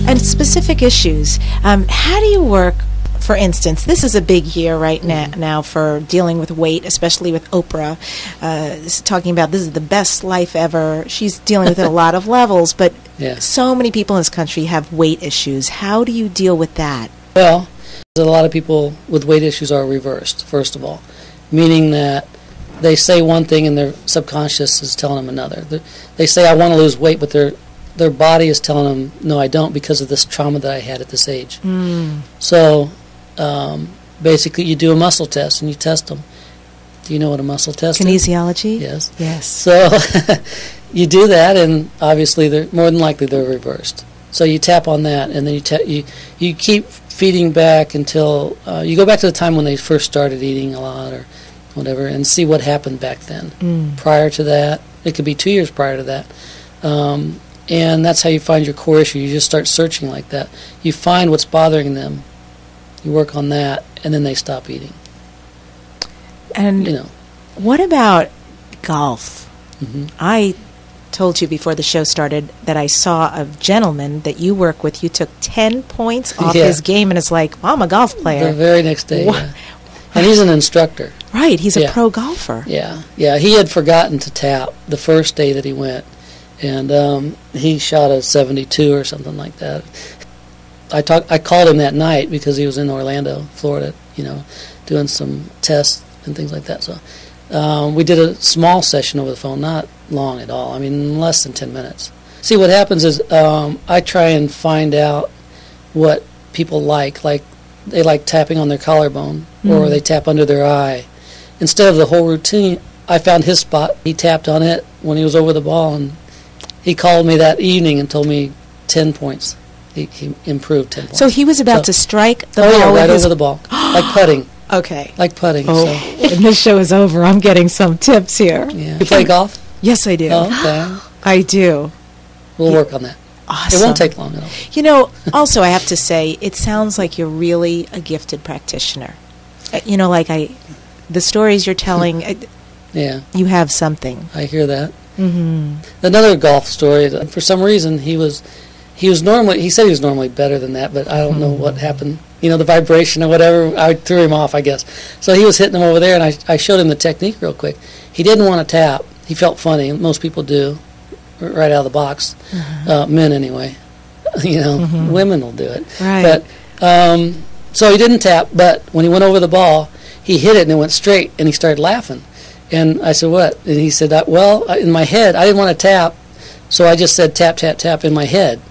And specific issues. How do you work, for instance, this is a big year right now for dealing with weight, especially with Oprah. Talking about this is the best life ever. She's dealing with it at a lot of levels, but so many people in this country have weight issues. How do you deal with that? Well, a lot of people with weight issues are reversed, first of all, meaning that they say one thing and their subconscious is telling them another. They say, I want to lose weight, but their body is telling them, no, I don't, because of this trauma that I had at this age. So basically you do a muscle test and you test them. Do you know what a muscle test is? Kinesiology? Yes. Yes. So you do that, and obviously more than likely they're reversed. So you tap on that, and then you keep feeding back until you go back to the time when they first started eating a lot or whatever, and see what happened back then. Prior to that, it could be 2 years prior to that. And that's how you find your core issue. You just start searching like that. You find what's bothering them. You work on that, and then they stop eating. And what about golf? I told you before the show started that I saw a gentleman that you work with. You took 10 points off his game, and it's like, well, I'm a golf player. The very next day, and he's an instructor. Right, he's a pro golfer. Yeah, he had forgotten to tap the first day that he went. And he shot a 72 or something like that. I called him that night because he was in Orlando, Florida, doing some tests and things like that. So we did a small session over the phone, not long at all. I mean, less than 10 minutes. See, what happens is I try and find out what people like. Like, they like tapping on their collarbone, or they tap under their eye. Instead of the whole routine, I found his spot. He tapped on it when he was over the ball, and he called me that evening and told me 10 points. He improved 10 points. So he was about to strike the ball right over the ball, like putting. Okay. Like putting. Oh, and this show is over. I'm getting some tips here. Yeah. You play golf? Yes, I do. Oh, okay. I do. We'll work on that. Awesome. It won't take long at all. Also I have to say, it sounds like you're really a gifted practitioner. The stories you're telling, you have something. I hear that. Another golf story. For some reason, he said he was normally better than that, but I don't know what happened. The vibration or whatever, I threw him off, I guess. So he was hitting them over there, and I showed him the technique real quick. He didn't want to tap. He felt funny. Most people do, right out of the box. Men anyway. Women will do it. Right. But so he didn't tap. But when he went over the ball, he hit it and it went straight, and he started laughing. And I said, what? And he said, in my head, I didn't want to tap, so I just said tap, tap, tap in my head.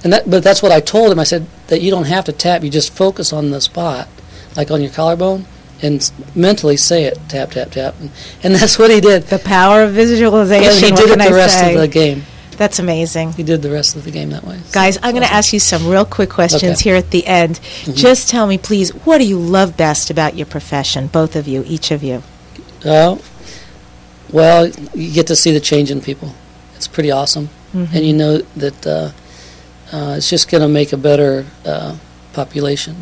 But that's what I told him. I said that you don't have to tap. You just focus on the spot, like on your collarbone, and mentally say it, tap, tap, tap. And that's what he did. The power of visualization. And he did it the rest of the game. That's amazing. He did the rest of the game that way. Guys, I'm going to ask you some real quick questions here at the end. Just tell me, please, what do you love best about your profession, both of you, each of you? Well, you get to see the change in people. It's pretty awesome. And you know that it's just going to make a better population,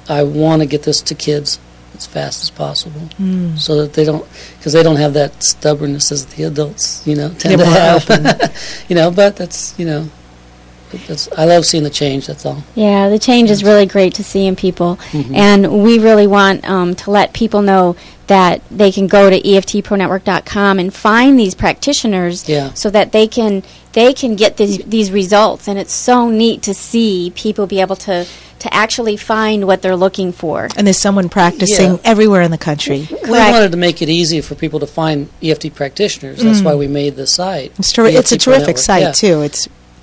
I want to get this to kids as fast as possible so that they don't have that stubbornness as the adults, tend to have. But that's, I love seeing the change, that's all. Yeah, the change is really great to see in people. And we really want to let people know that they can go to EFTProNetwork.com and find these practitioners so that they can get these results. And it's so neat to see people be able to actually find what they're looking for. And there's someone practicing everywhere in the country. We wanted to make it easy for people to find EFT practitioners. That's why we made the site. It's a terrific site, too.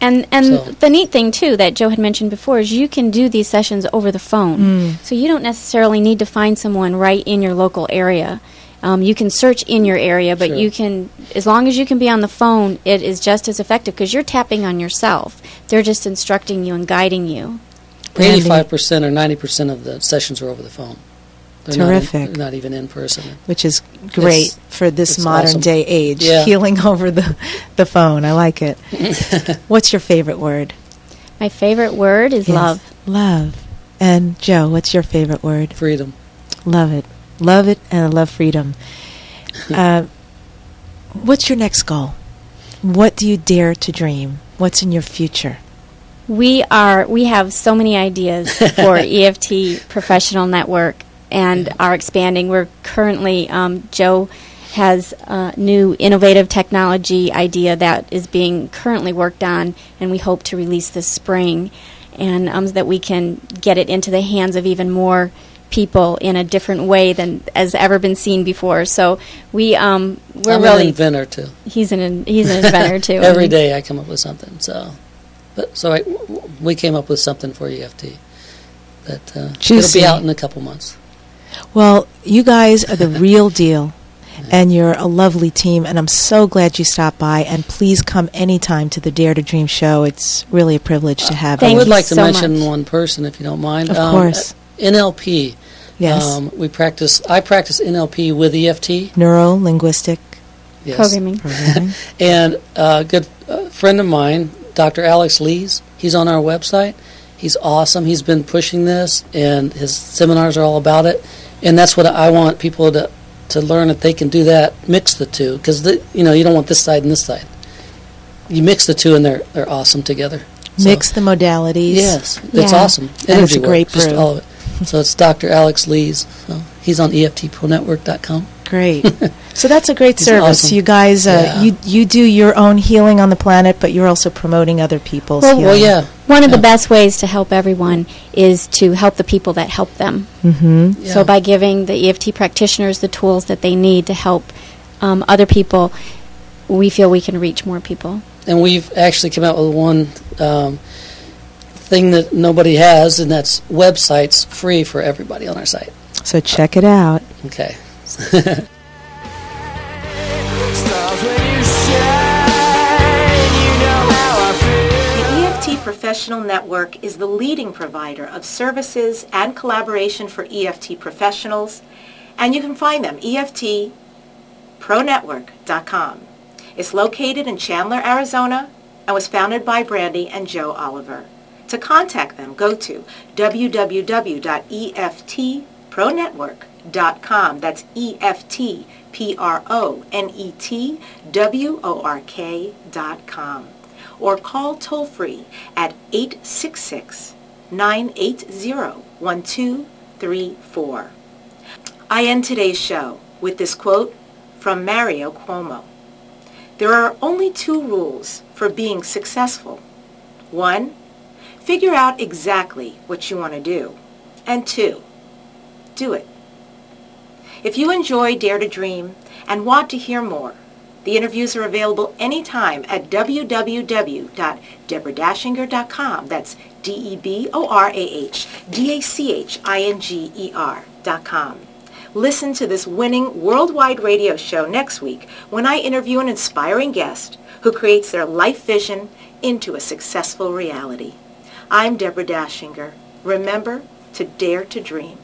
And the neat thing, too, that Joe had mentioned before is you can do these sessions over the phone. So you don't necessarily need to find someone right in your local area. You can search in your area, but you can, as long as you can be on the phone, it is just as effective because you're tapping on yourself. They're just instructing you and guiding you. 85% or 90% of the sessions are over the phone. They're terrific. Not even in person. Which is great for this modern day age. Healing over the phone. I like it. What's your favorite word? My favorite word is love. Love. And Joe, what's your favorite word? Freedom. Love it. Love it, and I love freedom. What's your next goal? What do you dare to dream? What's in your future? We have so many ideas for EFT Professional Network and are expanding. We're currently, Joe has a new innovative technology idea that is being currently worked on, and we hope to release this spring, and that we can get it into the hands of even more people in a different way than has ever been seen before. So we're I'm really an inventor too. He's an inventor too. Every day I come up with something. We came up with something for EFT that it'll be out in a couple months. Well, you guys are the real deal. And you're a lovely team, and I'm so glad you stopped by. And please come anytime to the Dare to Dream show. It's really a privilege to have you. I would like to mention one person, if you don't mind. Of course. NLP. Yes. I practice NLP with EFT. Neuro-linguistic programming. And a good friend of mine, Dr. Alex Lees, he's on our website. He's awesome. He's been pushing this, and his seminars are all about it. And that's what I want people to learn, that they can do that, mix the two, because you don't want this side and this side. You mix the two, and they're awesome together. Mix the modalities. Yes, it's awesome. And it's a great just all of it. So it's Dr. Alex Lees. So he's on EFTProNetwork.com. Great. So that's a great service. Awesome. You guys, you do your own healing on the planet, but you're also promoting other people's healing. Well, yeah. One of the best ways to help everyone is to help the people that help them. Mm-hmm. Yeah. So by giving the EFT practitioners the tools that they need to help other people, we feel we can reach more people. And we've actually come out with one thing that nobody has, and that's websites free for everybody on our site. So check it out. Okay. The EFT Professional Network is the leading provider of services and collaboration for EFT professionals, and you can find them EFTProNetwork.com. It's located in Chandler, Arizona, and was founded by Brandy and Joe Oliver. To contact them, go to www.EFTProNetwork.com. That's EFTProNetwork.com. Or call toll-free at 866-980-1234. I end today's show with this quote from Mario Cuomo. There are only two rules for being successful. 1, figure out exactly what you want to do. And 2, do it. If you enjoy Dare to Dream and want to hear more, the interviews are available anytime at www.deborahdachinger.com. That's DeborahDachinger.com. Listen to this winning worldwide radio show next week when I interview an inspiring guest who creates their life vision into a successful reality. I'm Deborah Dachinger. Remember to dare to dream.